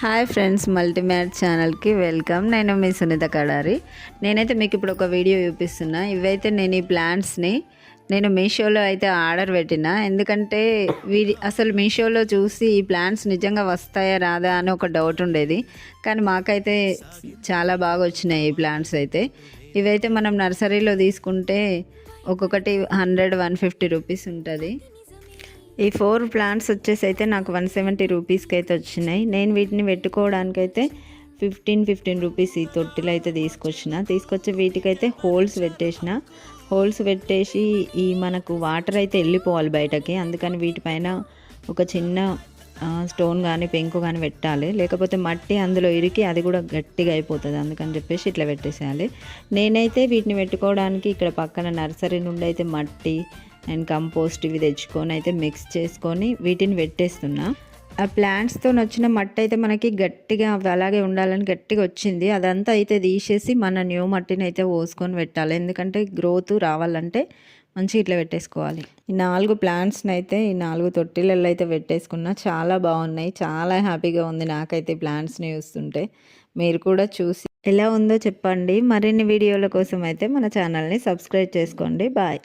Hi friends, మల్టీమ్యాట్ ఛానల్కి welcome. నేను మీ సునీత కడారి. నేనైతే మీకు ఇప్పుడు ఒక వీడియో చూపిస్తున్నా. ఇవైతే నేను ఈ ప్లాంట్స్ని మీషోలో అయితే ఆర్డర్ పెట్టిన. ఎందుకంటే అసలు మీషోలో చూసి ఈ ప్లాంట్స్ నిజంగా వస్తాయా రాదా అని ఒక డౌట్ ఉండేది. కానీ మాకైతే చాలా బాగా వచ్చినాయి ఈ ప్లాంట్స్ అయితే. ఇవైతే మనం నర్సరీలో తీసుకుంటే ఒక్కొక్కటి 100-150 రూపీస్ ఉంటుంది. ఈ 4 ప్లాంట్స్ వచ్చేసి అయితే నాకు 170 రూపీస్కి అయితే వచ్చినాయి. నేను వీటిని పెట్టుకోవడానికైతే 15 రూపీస్ ఈ తొట్టిలో అయితే తీసుకొచ్చి వీటికైతే హోల్స్ పెట్టేసి ఈ మనకు వాటర్ అయితే వెళ్ళిపోవాలి బయటకి. అందుకని వీటిపైన ఒక చిన్న స్టోన్ కానీ పెంకు కానీ పెట్టాలి, లేకపోతే మట్టి అందులో ఇరికి అది కూడా గట్టిగా అయిపోతుంది. అందుకని చెప్పేసి ఇట్లా పెట్టేసేయాలి. నేనైతే వీటిని పెట్టుకోవడానికి ఇక్కడ పక్కన నర్సరీ నుండి అయితే మట్టి అండ్ కంపోస్ట్ ఇవి తెచ్చుకొని అయితే మిక్స్ చేసుకొని వీటిని పెట్టేస్తున్నా. ఆ ప్లాంట్స్తో వచ్చిన మట్టి అయితే మనకి గట్టిగా అలాగే ఉండాలని గట్టిగా వచ్చింది. అదంతా అయితే తీసేసి మన న్యూ మట్టిని అయితే పోసుకొని పెట్టాలి. ఎందుకంటే గ్రోత్ రావాలంటే మంచిగా ఇట్లా పెట్టేసుకోవాలి. ఈ 4 ప్లాంట్స్ని అయితే ఈ 4 తొట్టిలలో అయితే పెట్టేసుకున్నా. చాలా బాగున్నాయి, చాలా హ్యాపీగా ఉంది నాకైతే ప్లాంట్స్ని చూస్తుంటే. మీరు కూడా చూసి ఎలా ఉందో చెప్పండి. మరిన్ని వీడియోల కోసం అయితే మన ఛానల్ని సబ్స్క్రైబ్ చేసుకోండి. బాయ్.